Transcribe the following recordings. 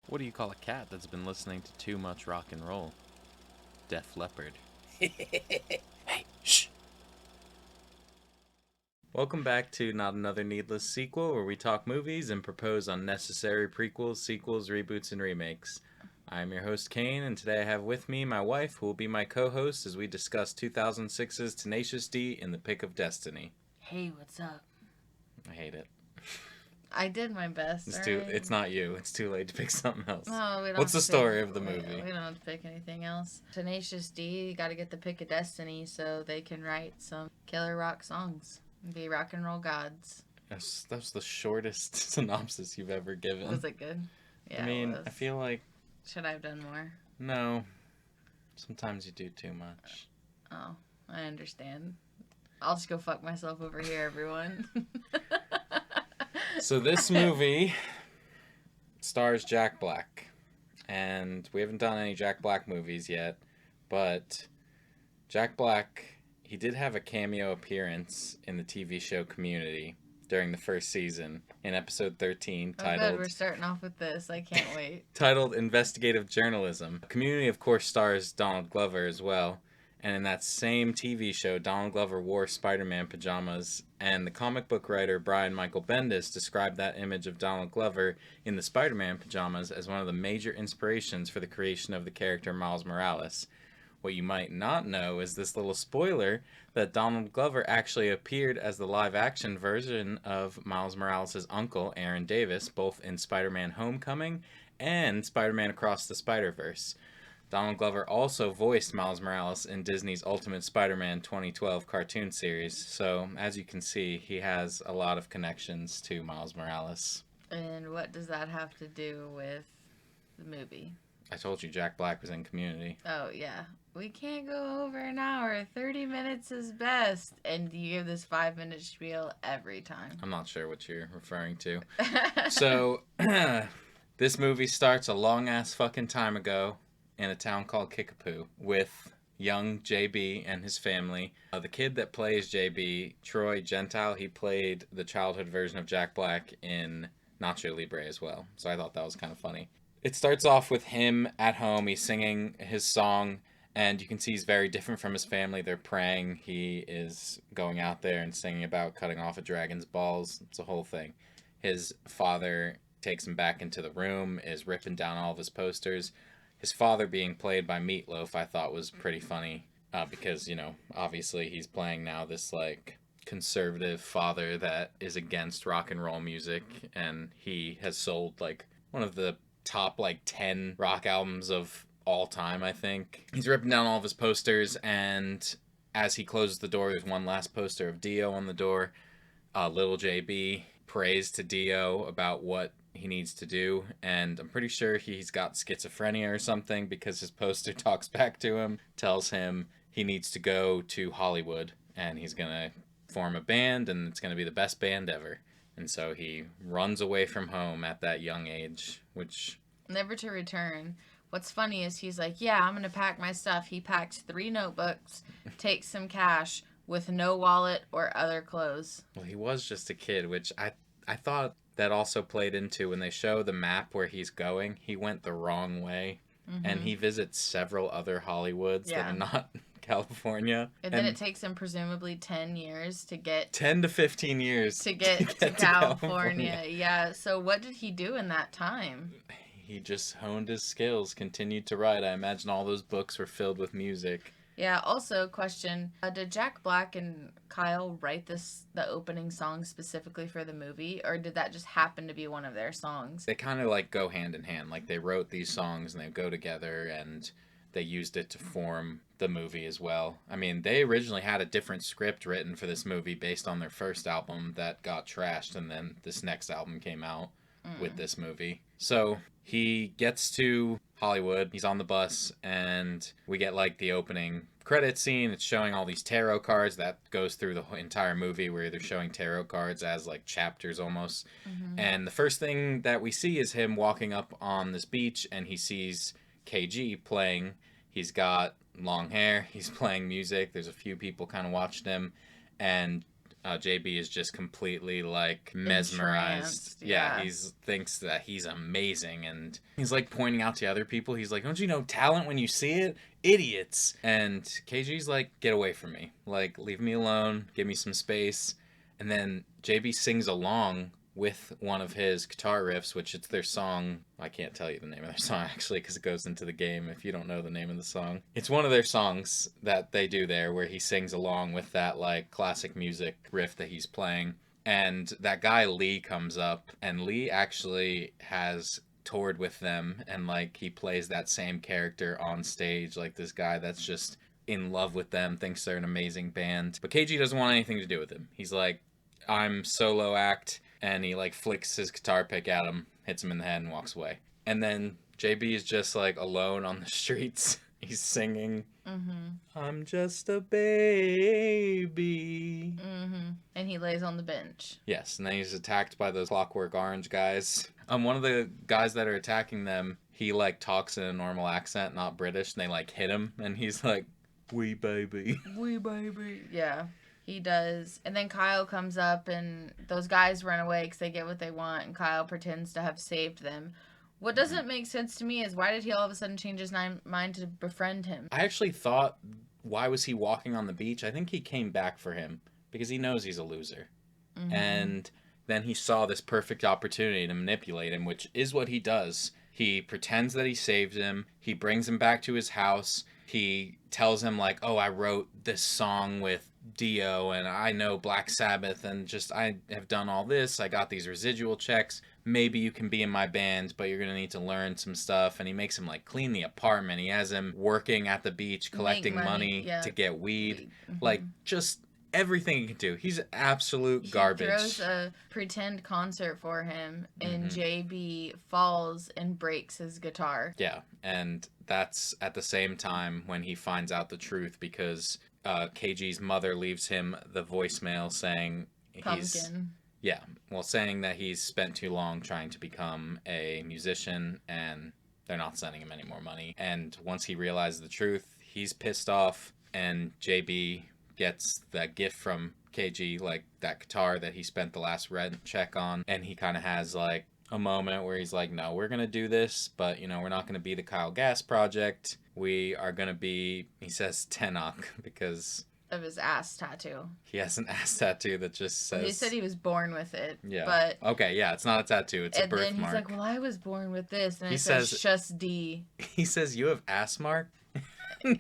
What do you call a cat that's been listening to too much rock and roll? Def Leppard. Hey, shh! Welcome back to Not Another Needless Sequel, where we talk movies and propose unnecessary prequels, sequels, reboots, and remakes. I'm your host, Kane, and today I have with me my wife, who will be my co-host as we discuss 2006's Tenacious D in the Pick of Destiny. Hey, what's up? I hate it. I did my best. It's not you. It's too late to pick something else. No, we don't. What's the story of the we, movie? We don't have to pick anything else. Tenacious D got to get the pick of destiny so they can write some killer rock songs and be rock and roll gods. That's the shortest synopsis you've ever given. Was it good? Yeah, I mean, it was. I feel like Should I have done more? no. Sometimes you do too much. Oh, I understand. I'll just go fuck myself over here, everyone. So this movie stars Jack Black, and we haven't done any Jack Black movies yet, but Jack Black, he did have a cameo appearance in the TV show Community during the first season in episode 13 Oh, good. We're starting off with this. I can't wait. titled Investigative Journalism. Community, of course, stars Donald Glover as well. And in that same TV show, Donald Glover wore Spider-Man pajamas, and the comic book writer Brian Michael Bendis described that image of Donald Glover in the Spider-Man pajamas as one of the major inspirations for the creation of the character Miles Morales. What you might not know is this little spoiler that Donald Glover actually appeared as the live-action version of Miles Morales' uncle, Aaron Davis, both in Spider-Man Homecoming and Spider-Man Across the Spider-Verse. Donald Glover also voiced Miles Morales in Disney's Ultimate Spider-Man 2012 cartoon series, so as you can see, he has a lot of connections to Miles Morales. And what does that have to do with the movie? I told you Jack Black was in Community. Oh, yeah. We can't go over an hour. 30 minutes is best. And you give this 5-minute spiel every time. I'm not sure what you're referring to. So, this movie starts a long-ass fucking time ago in a town called Kickapoo with young JB and his family. The kid that plays JB, Troy Gentile, he played the childhood version of Jack Black in Nacho Libre as well. So I thought that was kind of funny. It starts off with him at home. He's singing his song, and you can see he's very different from his family. They're praying. He is going out there and singing about cutting off a dragon's balls. It's a whole thing. His father takes him back into the room, is ripping down all of his posters. His father being played by Meatloaf, I thought was pretty funny because, obviously he's playing now this, conservative father that is against rock and roll music, and he has sold, one of the top, 10 rock albums of all time, I think. He's ripping down all of his posters, and as he closes the door, there's one last poster of Dio on the door. Little JB prays to Dio about what he needs to do, and I'm pretty sure he's got schizophrenia or something because his poster talks back to him, tells him he needs to go to Hollywood, and he's gonna form a band, and it's gonna be the best band ever. And so he runs away from home at that young age, which... Never to return. What's funny is he's like, yeah, I'm gonna pack my stuff. He packs 3 notebooks, takes some cash with no wallet or other clothes. Well, he was just a kid, which I thought that also played into when they show the map where he's going. He went the wrong way, and he visits several other Hollywoods that are not California. And then it takes him presumably 10 years to get... 10 to 15 years to get to California. Yeah, so what did he do in that time? He just honed his skills, continued to write. I imagine all those books were filled with music. Yeah, also, question, did Jack Black and Kyle write the opening song specifically for the movie, or did that just happen to be one of their songs? They kind of, go hand in hand. They wrote these songs, and they go together, and they used it to form the movie as well. I mean, they originally had a different script written for this movie based on their first album that got trashed, and then this next album came out with this movie. So he gets to Hollywood, he's on the bus, and we get the opening credit scene. It's showing all these tarot cards that goes through the entire movie, where they're showing tarot cards as chapters almost. And the first thing that we see is him walking up on this beach, and he sees KG playing. He's got long hair, he's playing music, there's a few people kind of watching him, and JB is just completely like mesmerized. Entranced, yeah. He thinks that he's amazing, and he's like pointing out to other people. He's like, "Don't you know talent when you see it? Idiots!" And KG's like, "Get away from me! Like, leave me alone. Give me some space." And then JB sings along with one of his guitar riffs, which it's their song. I can't tell you the name of their song actually because it goes into the game if you don't know the name of the song. It's one of their songs that they do there where he sings along with that like classic music riff that he's playing. And that guy Lee comes up, and Lee actually has toured with them, and like he plays that same character on stage, like this guy that's just in love with them, thinks they're an amazing band. But KG doesn't want anything to do with him. He's like, I'm solo act, and he like flicks his guitar pick at him, hits him in the head, and walks away. And then JB is just like alone on the streets. He's singing, I'm just a baby. And he lays on the bench. Yes, and then he's attacked by those Clockwork Orange guys. One of the guys that are attacking them, he like talks in a normal accent, not British, and they like hit him, and he's like, wee baby. Wee baby. Yeah. He does. And then Kyle comes up, and those guys run away because they get what they want, and Kyle pretends to have saved them. What doesn't make sense to me is why did he all of a sudden change his mind to befriend him? I actually thought, why was he walking on the beach? I think he came back for him because he knows he's a loser. And then he saw this perfect opportunity to manipulate him, which is what he does. He pretends that he saved him. He brings him back to his house. He tells him like, oh, I wrote this song with Dio, and I know Black Sabbath, and just I have done all this. I got these residual checks. Maybe you can be in my band, but you're going to need to learn some stuff. And he makes him like clean the apartment. He has him working at the beach, collecting money to get weed. Like just everything he can do. He's absolute garbage. He throws a pretend concert for him, and JB falls and breaks his guitar. Yeah, and that's at the same time when he finds out the truth, because KG's mother leaves him the voicemail saying saying that he's spent too long trying to become a musician, and they're not sending him any more money. And once he realizes the truth, he's pissed off, and JB gets that gift from KG, like that guitar that he spent the last rent check on, and he kind of has like a moment where he's like, no, we're gonna do this, but you know, we're not gonna be the Kyle Gass Project. We are gonna be, he says Tenok because of his ass tattoo. He has an ass tattoo that just says... He said he was born with it. Yeah. But... Okay, yeah, it's not a tattoo. It's a birthmark. And then he's like, well, I was born with this. And it says just D. He says, you have ass mark?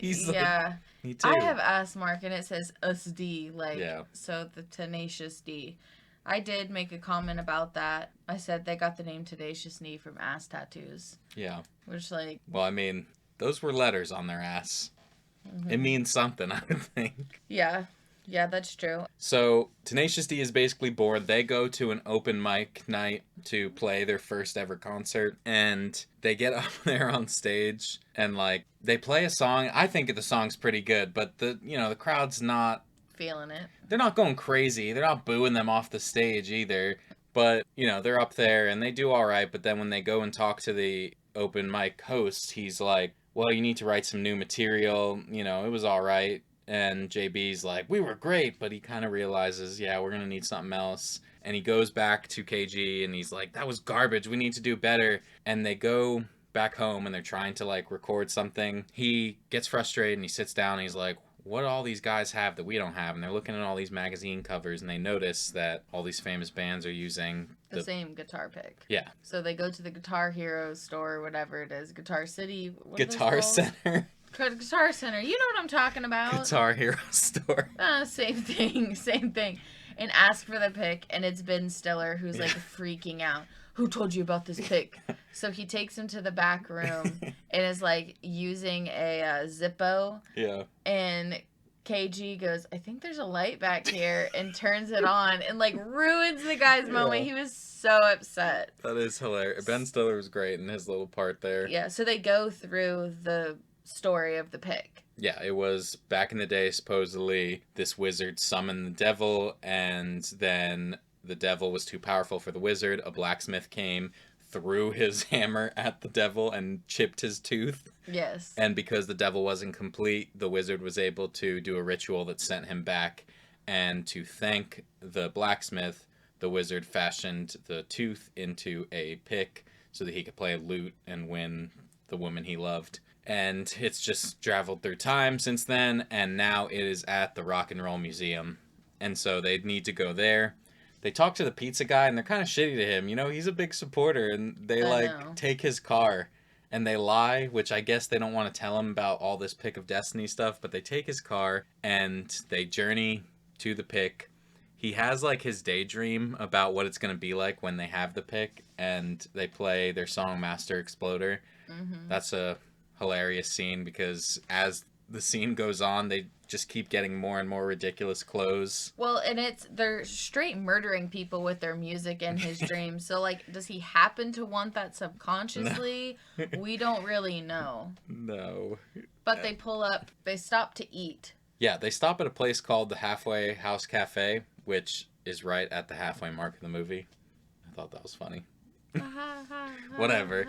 He's yeah. Like, me too. I have ass mark, and it says us D. Like, so the Tenacious D. I did make a comment about that. I said they got the name Tenacious D from ass tattoos. Yeah. Which, like... Well, I mean, those were letters on their ass. It means something, I would think. Yeah. Yeah, that's true. So, Tenacious D is basically bored. They go to an open mic night to play their first ever concert. And they get up there on stage and, like, they play a song. I think the song's pretty good, but the crowd's not... feeling it. They're not going crazy. They're not booing them off the stage either. But, they're up there and they do all right. But then when they go and talk to the open mic host, he's like, well, you need to write some new material. It was all right. And JB's like, we were great. But he kind of realizes, yeah, we're going to need something else. And he goes back to KG and he's like, that was garbage. We need to do better. And they go back home and they're trying to like record something. He gets frustrated and he sits down and he's like, what do all these guys have that we don't have? And they're looking at all these magazine covers and they notice that all these famous bands are using the same guitar pick. Yeah. So they go to the Guitar Hero store or whatever it is, Guitar City. Guitar Center. Guitar Center. You know what I'm talking about. Guitar Hero store. Same thing. And ask for the pick, and it's Ben Stiller who's like freaking out. Who told you about this pick? So he takes him to the back room and is like using a Zippo. Yeah. And KG goes, I think there's a light back here, and turns it on and like ruins the guy's moment. He was so upset. That is hilarious. Ben Stiller was great in his little part there. Yeah, so they go through the story of the pick. Yeah, it was back in the day, supposedly, this wizard summoned the devil, and then the devil was too powerful for the wizard. A blacksmith came, threw his hammer at the devil, and chipped his tooth. Yes. And because the devil wasn't complete, the wizard was able to do a ritual that sent him back And to thank the blacksmith, the wizard fashioned the tooth into a pick so that he could play a lute and win the woman he loved. And it's just traveled through time since then, and now it is at the Rock and Roll Museum. And so they need to go there. They talk to the pizza guy, and they're kind of shitty to him. You know, he's a big supporter, and they, take his car. And they lie, which I guess they don't want to tell him about all this Pick of Destiny stuff, but they take his car, and they journey to the pick. He has, like, his daydream about what it's going to be like when they have the pick, and they play their song Master Exploder. Mm-hmm. That's a hilarious scene because as the scene goes on, they just keep getting more and more ridiculous clothes. Well, and they're straight murdering people with their music in his dreams. So, like, does he happen to want that subconsciously? No. We don't really know. No. But they pull up, they stop to eat. Yeah, they stop at a place called the Halfway House Cafe, which is right at the halfway mark of the movie. I thought that was funny. Whatever.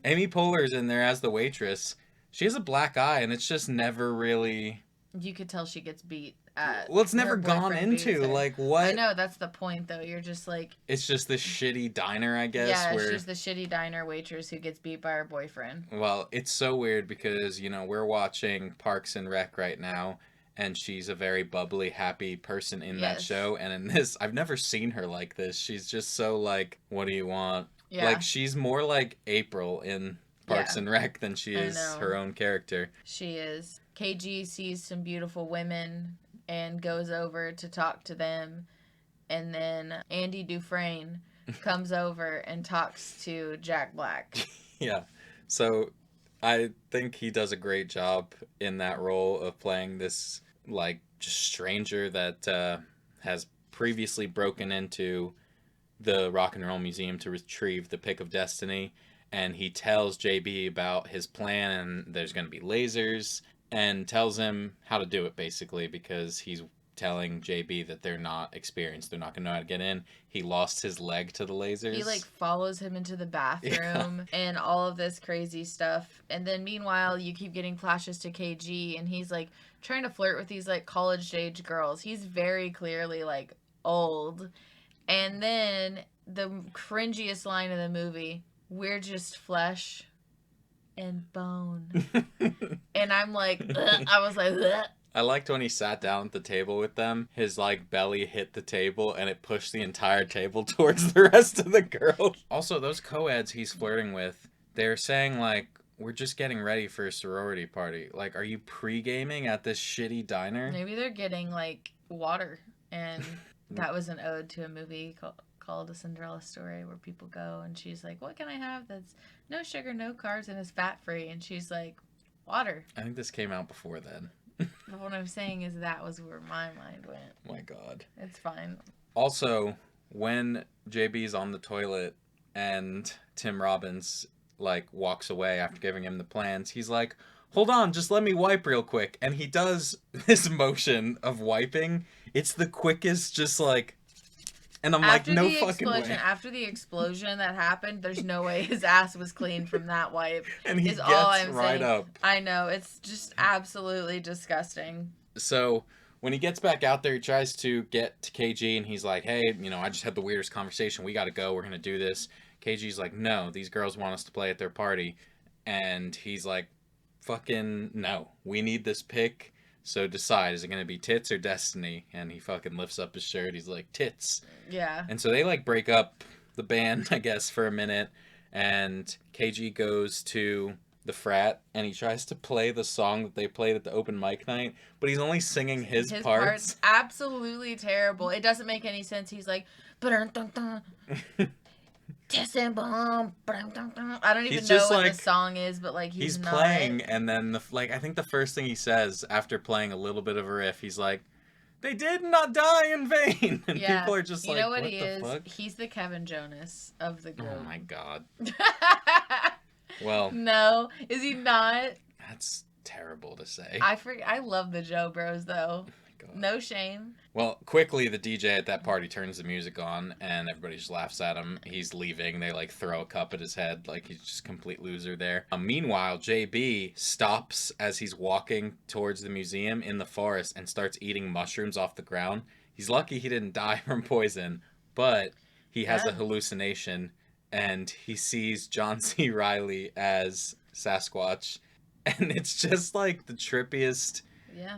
Amy Poehler's in there as the waitress. She has a black eye, and it's just never really... You could tell she gets beat. Well, it's never gone into, like, what... I know, that's the point, though. You're just, like... It's just this shitty diner, I guess, yeah, where... she's the shitty diner waitress who gets beat by her boyfriend. Well, it's so weird because, you know, we're watching Parks and Rec right now, and she's a very bubbly, happy person in that show, and in this, I've never seen her like this. She's just so, like, what do you want? Yeah. Like, she's more like April in Parks and Rec than she is her own character. She is. KG sees some beautiful women and goes over to talk to them, and then Andy Dufresne comes over and talks to Jack Black. Yeah. So I think he does a great job in that role of playing this, like, just stranger that has previously broken into the Rock and Roll Museum to retrieve the Pick of Destiny, and he tells JB about his plan, and there's going to be lasers, and tells him how to do it, basically, because he's telling JB that they're not experienced, they're not going to know how to get in. He lost his leg to the lasers. He, like, follows him into the bathroom and all of this crazy stuff, and then meanwhile, you keep getting flashes to KG, and he's, like, trying to flirt with these, like, college-age girls. He's very clearly, like, old. And then the cringiest line of the movie, we're just flesh and bone. And I'm like, ugh. I was like, ugh. I liked when he sat down at the table with them, his, like, belly hit the table and it pushed the entire table towards the rest of the girls. Also, those co-eds he's flirting with, they're saying, like, we're just getting ready for a sorority party. Like, are you pre-gaming at this shitty diner? Maybe they're getting, like, water, and... That was an ode to a movie called A Cinderella Story, where people go and she's like, what can I have that's no sugar, no carbs, and is fat-free? And she's like, water. I think this came out before then. But what I'm saying is that was where my mind went. My God. It's fine. Also, when JB's on the toilet and Tim Robbins, like, walks away after giving him the plans, he's like, hold on, just let me wipe real quick. And he does this motion of wiping. It's the quickest, just like... And I'm like, no fucking way. After the explosion that happened, there's no way his ass was clean from that wipe. And he gets right up. I know, it's just absolutely disgusting. So, when he gets back out there, he tries to get to KG, and he's like, hey, you know, I just had the weirdest conversation. We gotta go. We're gonna do this. KG's like, no, these girls want us to play at their party. And he's like, fucking no. We need this pick. So decide, is it going to be tits or destiny? And he fucking lifts up his shirt. He's like, tits. Yeah. And so they, like, break up the band, I guess, for a minute. And KG goes to the frat, and he tries to play the song that they played at the open mic night, but he's only singing his parts. Absolutely terrible. It doesn't make any sense. He's like, Tess and bomb. I don't even know what the song is, but like he's not playing, and then I think the first thing he says after playing a little bit of a riff, he's like, "They did not die in vain," and people are just like, "What the fuck?" He's the Kevin Jonas of the group. Oh my God. Well, no, is he not? That's terrible to say. I love the Joe Bros though. God. No shame. Well, quickly, the DJ at that party turns the music on, and everybody just laughs at him. He's leaving. They, like, throw a cup at his head, like he's just a complete loser there. Meanwhile, JB stops as he's walking towards the museum in the forest and starts eating mushrooms off the ground. He's lucky he didn't die from poison, but he has a hallucination, and he sees John C. Reilly as Sasquatch, and it's just, like, the trippiest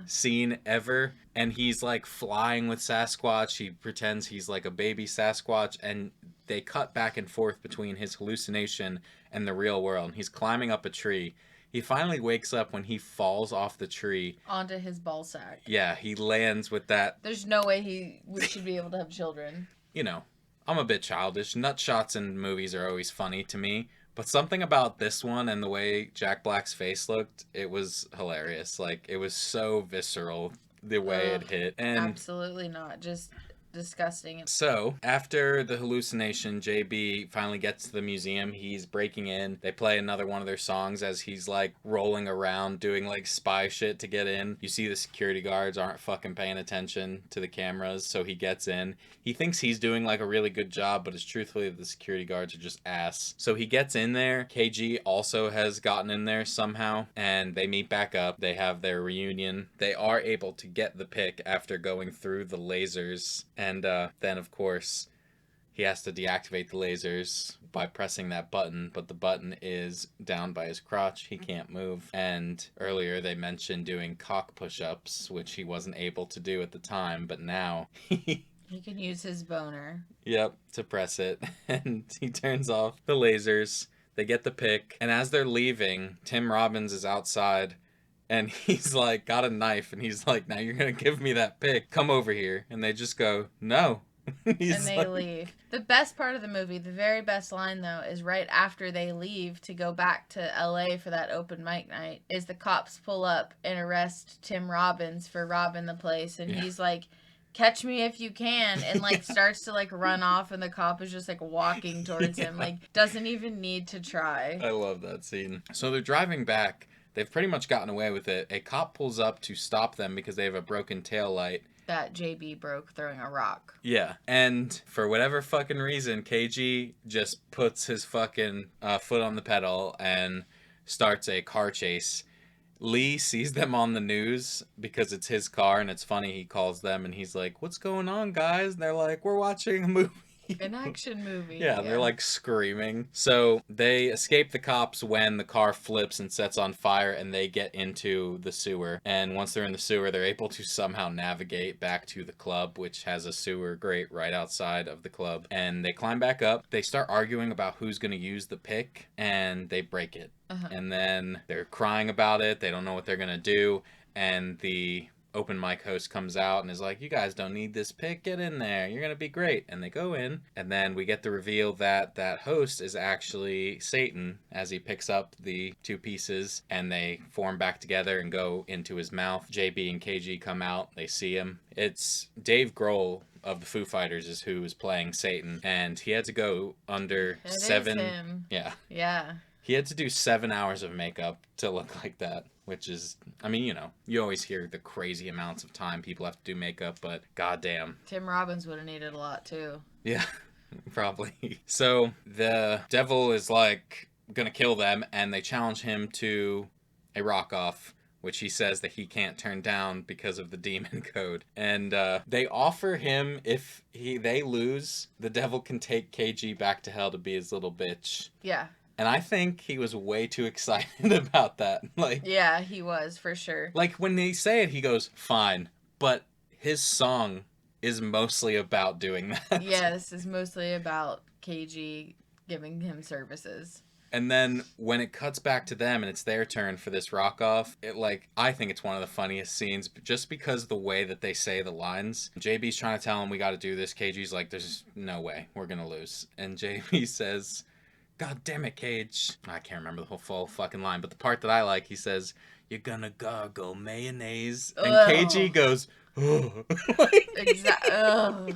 scene ever. And he's like flying with Sasquatch. He pretends he's like a baby Sasquatch, and they cut back and forth between his hallucination and the real world. He's climbing up a tree. He finally wakes up when he falls off the tree onto his ball sack. Yeah, he lands with that. There's no way he should be able to have children. You know, I'm a bit childish. Nut shots in movies are always funny to me. But something about this one and the way Jack Black's face looked, it was hilarious. Like, it was so visceral the way it hit. And absolutely not. Just disgusting. So, after the hallucination, JB finally gets to the museum. He's breaking in. They play another one of their songs as he's, like, rolling around doing, like, spy shit to get in. You see the security guards aren't fucking paying attention to the cameras, so he gets in. He thinks he's doing, like, a really good job, but it's truthfully the security guards are just ass. So he gets in there. KG also has gotten in there somehow, and they meet back up. They have their reunion. They are able to get the pick after going through the lasers. And then, of course, he has to deactivate the lasers by pressing that button, but the button is down by his crotch. He can't move. And earlier they mentioned doing cock push-ups, which he wasn't able to do at the time, but now he can use his boner. Yep, to press it. And he turns off the lasers. They get the pick. And as they're leaving, Tim Robbins is outside. And he's like, got a knife, and he's like, now you're going to give me that pick. Come over here. And they just go, no. And they leave. The best part of the movie, the very best line, though, is right after they leave to go back to LA for that open mic night, is the cops pull up and arrest Tim Robbins for robbing the place. And he's like, catch me if you can, and like starts to like run off, and the cop is just like walking towards him, like doesn't even need to try. I love that scene. So they're driving back. They've pretty much gotten away with it. A cop pulls up to stop them because they have a broken tail light that JB broke throwing a rock. Yeah, and for whatever fucking reason, KG just puts his fucking foot on the pedal and starts a car chase. Lee sees them on the news because it's his car, and it's funny, he calls them and he's like, what's going on, guys? And they're like, we're watching a movie. An action movie. Yeah, they're like screaming. So they escape the cops when the car flips and sets on fire, and they get into the sewer. And once they're in the sewer, they're able to somehow navigate back to the club, which has a sewer grate right outside of the club. And they climb back up. They start arguing about who's going to use the pick, and they break it. And then they're crying about it. They don't know what they're going to do. And the open mic host comes out and is like, you guys don't need this pick, get in there, you're gonna be great. And they go in, and then we get the reveal that that host is actually Satan as he picks up the two pieces, and they form back together and go into his mouth. JB and KG come out, they see him. It's Dave Grohl of the Foo Fighters is who is playing Satan, and he had to go under Is him. Yeah. He had to do 7 hours of makeup to look like that, which is, I mean, you know, you always hear the crazy amounts of time people have to do makeup, but goddamn. Tim Robbins would have needed a lot, too. Yeah, probably. So the devil is, like, gonna kill them, and they challenge him to a rock-off, which he says that he can't turn down because of the demon code. And they offer him, if they lose, the devil can take KG back to hell to be his little bitch. Yeah. And I think he was way too excited about that. Like, yeah, he was, for sure. Like, when they say it, he goes, fine. But his song is mostly about doing that. Yes, it's mostly about KG giving him services. And then when it cuts back to them and it's their turn for this rock-off, I think it's one of the funniest scenes just because of the way that they say the lines. JB's trying to tell him we got to do this. KG's like, there's no way. We're going to lose. And JB says, God damn it, Cage. I can't remember the whole full fucking line, but the part that I like, he says, you're gonna gargle mayonnaise. And KG goes, oh. Exactly.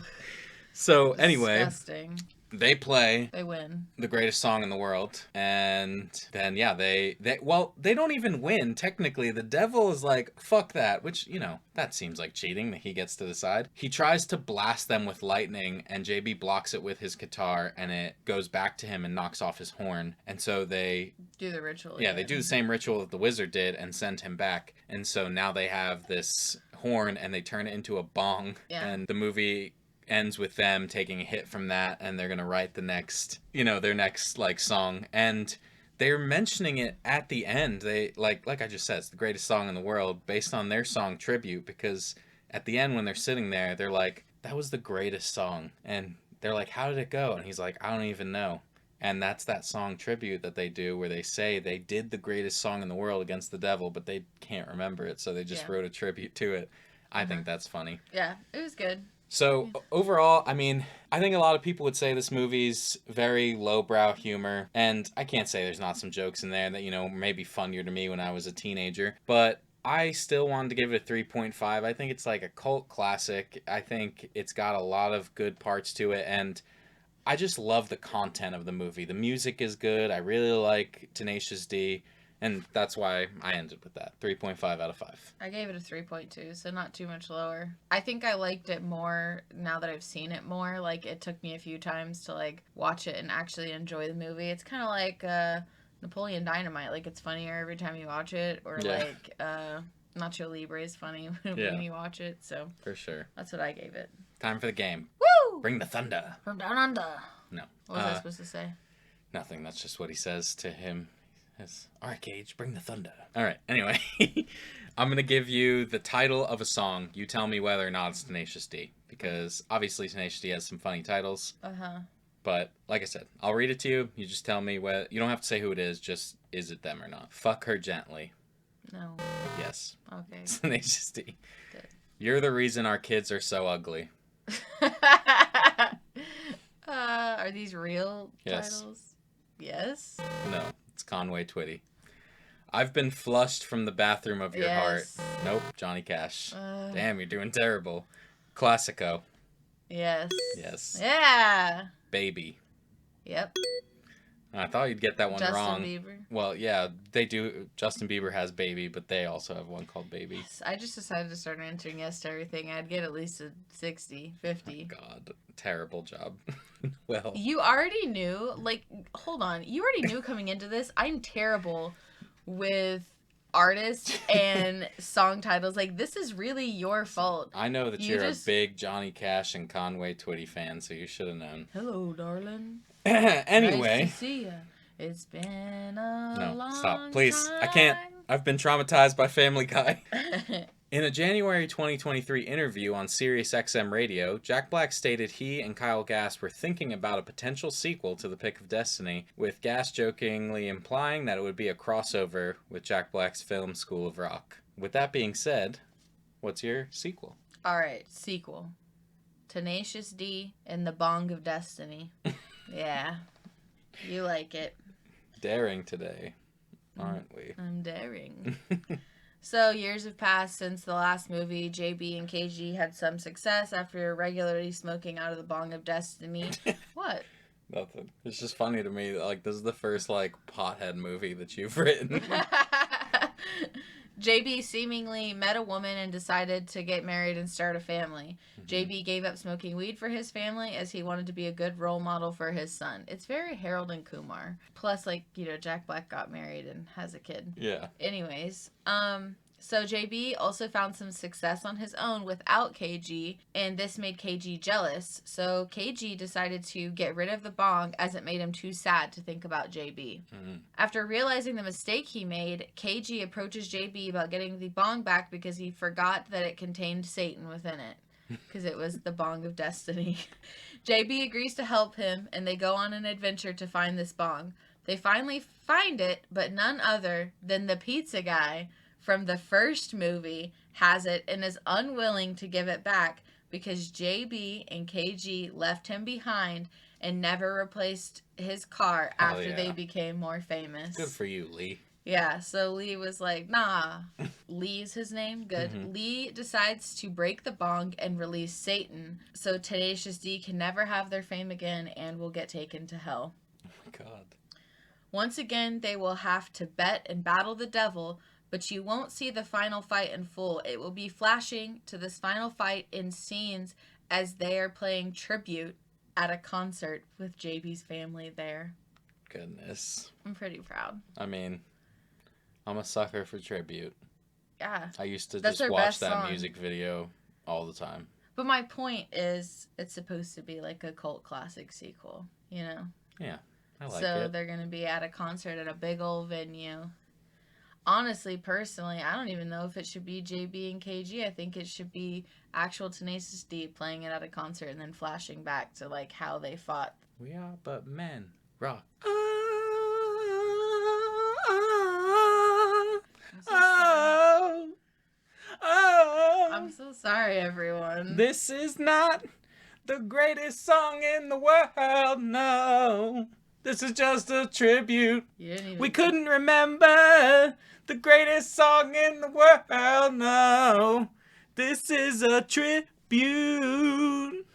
So anyway, disgusting. they play They win. the greatest song in the world, and then they don't even win technically. The devil is like, fuck that, which, you know, that seems like cheating that he gets to decide. He tries to blast them with lightning, and JB blocks it with his guitar, and it goes back to him and knocks off his horn, and so they do the ritual. Yeah, they do the same ritual that the wizard did and send him back, and so now they have this horn and they turn it into a bong, and the movie ends with them taking a hit from that, and they're gonna write the next, you know, their next like song, and they're mentioning it at the end. They like I just said, it's the greatest song in the world based on their song Tribute, because at the end when they're sitting there, they're like, that was the greatest song, and they're like, how did it go? And he's like, I don't even know. And that's that song Tribute that they do, where they say they did the greatest song in the world against the devil, but they can't remember it, so they just wrote a tribute to it. I think that's funny. Yeah, it was good. So overall, I mean, I think a lot of people would say this movie's very lowbrow humor, and I can't say there's not some jokes in there that, you know, may be funnier to me when I was a teenager, but I still wanted to give it a 3.5. I think it's like a cult classic. I think it's got a lot of good parts to it, and I just love the content of the movie. The music is good. I really like Tenacious D. And that's why I ended with that. 3.5 out of 5. I gave it a 3.2, so not too much lower. I think I liked it more now that I've seen it more. Like, it took me a few times to, like, watch it and actually enjoy the movie. It's kind of like Napoleon Dynamite. Like, it's funnier every time you watch it. Or, like, Nacho Libre is funny when you watch it. So, for sure. That's what I gave it. Time for the game. Woo! Bring the thunder. From down under. No. What was I supposed to say? Nothing. That's just what he says to him. All right, Cage, bring the thunder. All right, anyway, I'm going to give you the title of a song. You tell me whether or not it's Tenacious D, because obviously Tenacious D has some funny titles. But like I said, I'll read it to you. You just tell me whether, you don't have to say who it is, just is it them or not. Fuck Her Gently. No. Yes. Okay. Tenacious D. Good. You're the Reason Our Kids Are So Ugly. Are these real titles? Yes. No. Conway Twitty. I've Been Flushed from the Bathroom of Your Heart. Nope, Johnny Cash. Damn, you're doing terrible. Classico. Yes. Yes. Yeah. Baby. Yep. I thought you'd get that one wrong. Justin Bieber. Well, yeah, they do. Justin Bieber has Baby, but they also have one called Baby. I just decided to start answering yes to everything. I'd get at least a 60, 50. Oh, God, terrible job. Well, you already knew. Like, hold on. You already knew coming into this. I'm terrible with artists and song titles. Like, this is really your fault. I know that you're a big Johnny Cash and Conway Twitty fan, so you should have known. Hello, darling. Anyway. Nice to see ya. It's been a long stop, please. time. I can't. I've been traumatized by Family Guy. In a January 2023 interview on SiriusXM Radio, Jack Black stated he and Kyle Gass were thinking about a potential sequel to The Pick of Destiny, with Gass jokingly implying that it would be a crossover with Jack Black's film School of Rock. With that being said, what's your sequel? All right, sequel. Tenacious D and the Bong of Destiny. Yeah. You like it. Daring today, aren't we? I'm daring. So, years have passed since the last movie. JB and KG had some success after regularly smoking out of the Bong of Destiny. What? Nothing. It's just funny to me that, like, this is the first, like, pothead movie that you've written. JB seemingly met a woman and decided to get married and start a family. JB gave up smoking weed for his family as he wanted to be a good role model for his son. It's very Harold and Kumar. Plus, like, you know, Jack Black got married and has a kid. Yeah. Anyways, so JB also found some success on his own without KG, and this made KG jealous. So KG decided to get rid of the bong as it made him too sad to think about JB. After realizing the mistake he made, KG approaches JB about getting the bong back because he forgot that it contained Satan within it. Because it was the Bong of Destiny. JB agrees to help him, and they go on an adventure to find this bong. They finally find it, but none other than the pizza guy from the first movie has it and is unwilling to give it back because JB and KG left him behind and never replaced his car after they became more famous. Good for you, Lee. Yeah, so Lee was like, nah, Lee's his name. Good. Mhm. Lee decides to break the bong and release Satan, so Tenacious D can never have their fame again and will get taken to hell. Oh my god. Once again, they will have to bet and battle the devil, but you won't see the final fight in full. It will be flashing to this final fight in scenes as they are playing tribute at a concert with JB's family there. Goodness. I'm pretty proud. I mean, I'm a sucker for tribute. Yeah. I used to That's just their watch best that song. music video all the time. But my point is, it's supposed to be like a cult classic sequel, you know? Yeah, I like So it. they're going to be at a concert at a big old venue. Honestly, personally, I don't even know if it should be JB and KG. I think it should be actual Tenacious D playing it at a concert and then flashing back to like how they fought. We are but men. Rock. I'm so sorry, everyone. This is not the greatest song in the world, no. This is just a tribute. We couldn't remember the greatest song in the world, no. This is a tribute.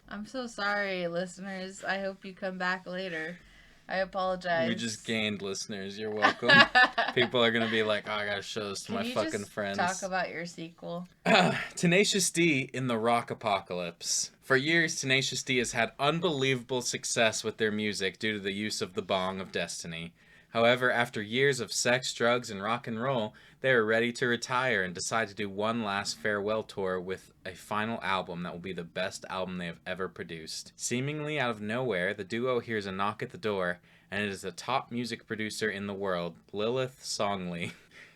I'm so sorry, listeners. I hope you come back later. I apologize. We just gained listeners. You're welcome. People are going to be like, oh, I got to show this to my fucking friends. Talk about your sequel. Tenacious D in the rock apocalypse. For years, Tenacious D has had unbelievable success with their music due to the use of the Bong of Destiny. However, after years of sex, drugs, and rock and roll, they are ready to retire and decide to do one last farewell tour with a final album that will be the best album they have ever produced. Seemingly out of nowhere, the duo hears a knock at the door, and it is the top music producer in the world, Lilith Songley.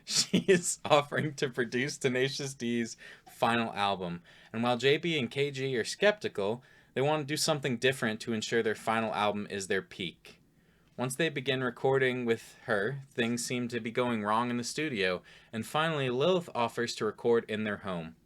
She is offering to produce Tenacious D's final album, and while JB and KG are skeptical, they want to do something different to ensure their final album is their peak. Once they begin recording with her, things seem to be going wrong in the studio, and finally Lilith offers to record in their home.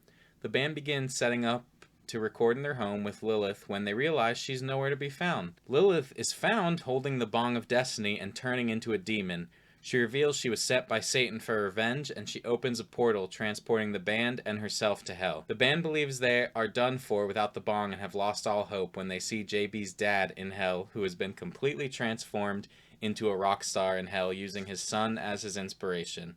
The band begins setting up to record in their home with Lilith when they realize she's nowhere to be found. Lilith is found holding the Bong of Destiny and turning into a demon. She reveals she was set by Satan for revenge, and she opens a portal transporting the band and herself to hell. The band believes they are done for without the Bong and have lost all hope when they see JB's dad in hell, who has been completely transformed into a rock star in hell using his son as his inspiration.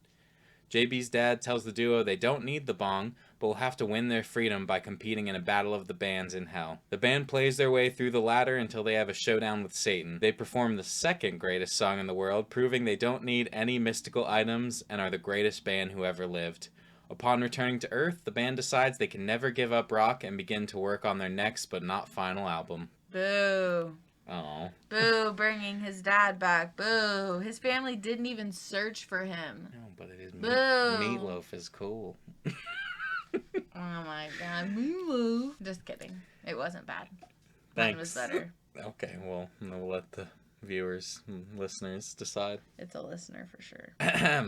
JB's dad tells the duo they don't need the Bong, but will have to win their freedom by competing in a battle of the bands in hell. The band plays their way through the ladder until they have a showdown with Satan. They perform the second greatest song in the world, proving they don't need any mystical items and are the greatest band who ever lived. Upon returning to Earth, the band decides they can never give up rock and begin to work on their next but not final album. Boo. Oh. Boo, bringing his dad back. Boo. His family didn't even search for him. No, but it is Boo. Meatloaf is cool. Oh my god. Meatloaf. Just kidding. It wasn't bad. Thanks. Mine was better. Okay, well, we'll let the viewers and listeners decide. It's a listener for sure.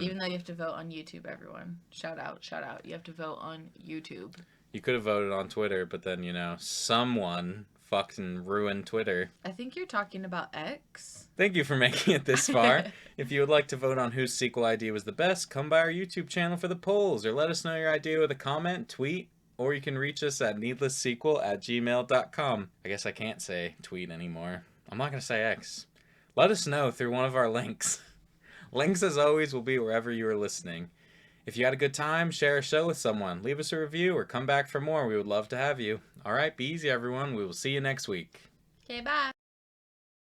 Even though you have to vote on YouTube, everyone. Shout out, shout out. You have to vote on YouTube. You could have voted on Twitter, but then, someone fucking ruined Twitter. I think you're talking about X. Thank you for making it this far. If you would like to vote on whose sequel idea was the best, come by our YouTube channel for the polls, or let us know your idea with a comment, tweet, or you can reach us at needlesssequel@gmail.com. I guess I can't say tweet anymore. I'm not going to say X. Let us know through one of our links. Links, as always, will be wherever you are listening. If you had a good time, share a show with someone, leave us a review, or come back for more. We would love to have you. All right, be easy, everyone. We will see you next week. Okay, bye.